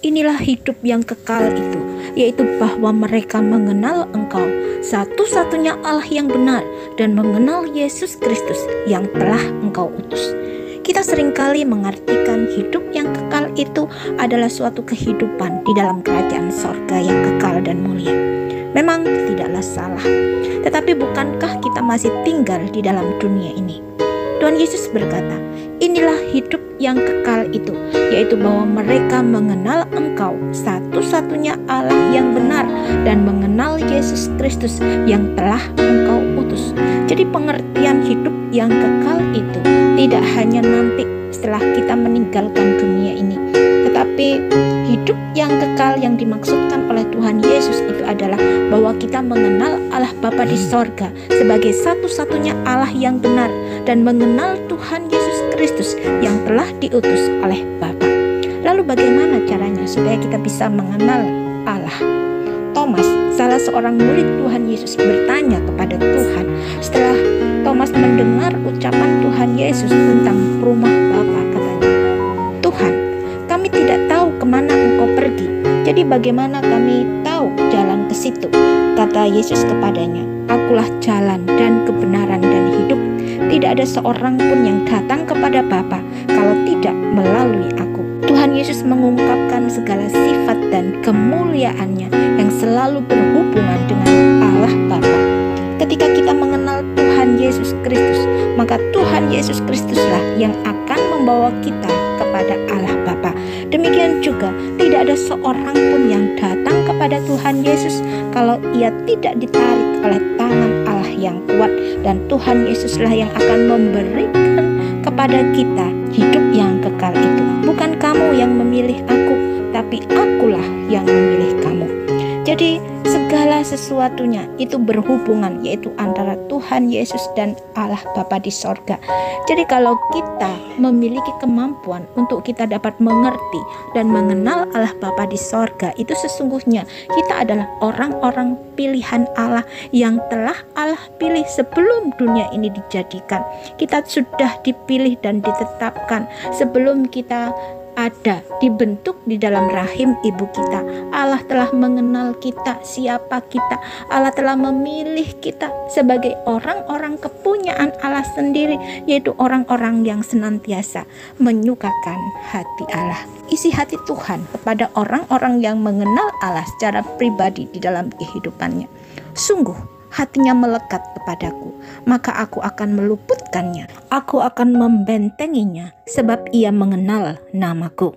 inilah hidup yang kekal itu, yaitu bahwa mereka mengenal Engkau, satu-satunya Allah yang benar, dan mengenal Yesus Kristus yang telah Engkau utus. Kita seringkali mengartikan hidup yang kekal itu adalah suatu kehidupan di dalam kerajaan sorga yang kekal dan mulia. Memang tidaklah salah, tetapi bukankah kita masih tinggal di dalam dunia ini? Tuhan Yesus berkata, inilah hidup yang kekal itu, yaitu bahwa mereka mengenal Engkau, satu-satunya Allah yang benar, dan mengenal Yesus Kristus yang telah Engkau utus. Jadi pengertian hidup yang kekal itu tidak hanya nanti setelah kita meninggalkan dunia ini, tetapi hidup yang kekal yang dimaksudkan oleh Tuhan Yesus itu adalah bahwa kita mengenal Allah Bapa di sorga sebagai satu-satunya Allah yang benar, dan mengenal Tuhan Yesus Kristus yang telah diutus oleh Bapa. Lalu bagaimana caranya supaya kita bisa mengenal Allah? Thomas, salah seorang murid Tuhan Yesus, bertanya kepada Tuhan setelah Thomas mendengar ucapan Tuhan Yesus tentang rumah Bapa. Katanya, Tuhan, kami tidak tahu kemana Engkau pergi, jadi bagaimana kami tahu jalan ke situ? Kata Yesus kepadanya, Akulah jalan dan kebenaran dan hidup. Tidak ada seorang pun yang datang kepada Bapa kalau tidak melalui Aku. Tuhan Yesus mengungkapkan segala sifat dan kemuliaannya yang selalu berhubungan dengan Allah Bapa. Ketika kita mengenal Tuhan Yesus Kristus, maka Tuhan Yesus Kristuslah yang akan membawa kita kepada Allah Bapa. Demikian juga tidak ada seorang pun yang datang kepada Tuhan Yesus kalau ia tidak ditarik oleh tangan Allah yang kuat, dan Tuhan Yesuslah yang akan memberikan kepada kita hidup yang kekal itu. Bukan kamu yang memilih aku, tapi Akulah yang memilih kamu. Jadi segala sesuatunya itu berhubungan, yaitu antara Tuhan Yesus dan Allah Bapa di sorga. Jadi kalau kita memiliki kemampuan untuk kita dapat mengerti dan mengenal Allah Bapa di sorga, itu sesungguhnya kita adalah orang-orang pilihan Allah yang telah Allah pilih sebelum dunia ini dijadikan. Kita sudah dipilih dan ditetapkan sebelum kita ada dibentuk di dalam rahim ibu kita. Allah telah mengenal kita, siapa kita. Allah telah memilih kita sebagai orang-orang kepunyaan Allah sendiri, yaitu orang-orang yang senantiasa menyukakan hati Allah. Isi hati Tuhan kepada orang-orang yang mengenal Allah secara pribadi di dalam kehidupannya. Sungguh hatinya melekat kepadaku, maka aku akan meluputkannya. Aku akan membentenginya, sebab ia mengenal namaku.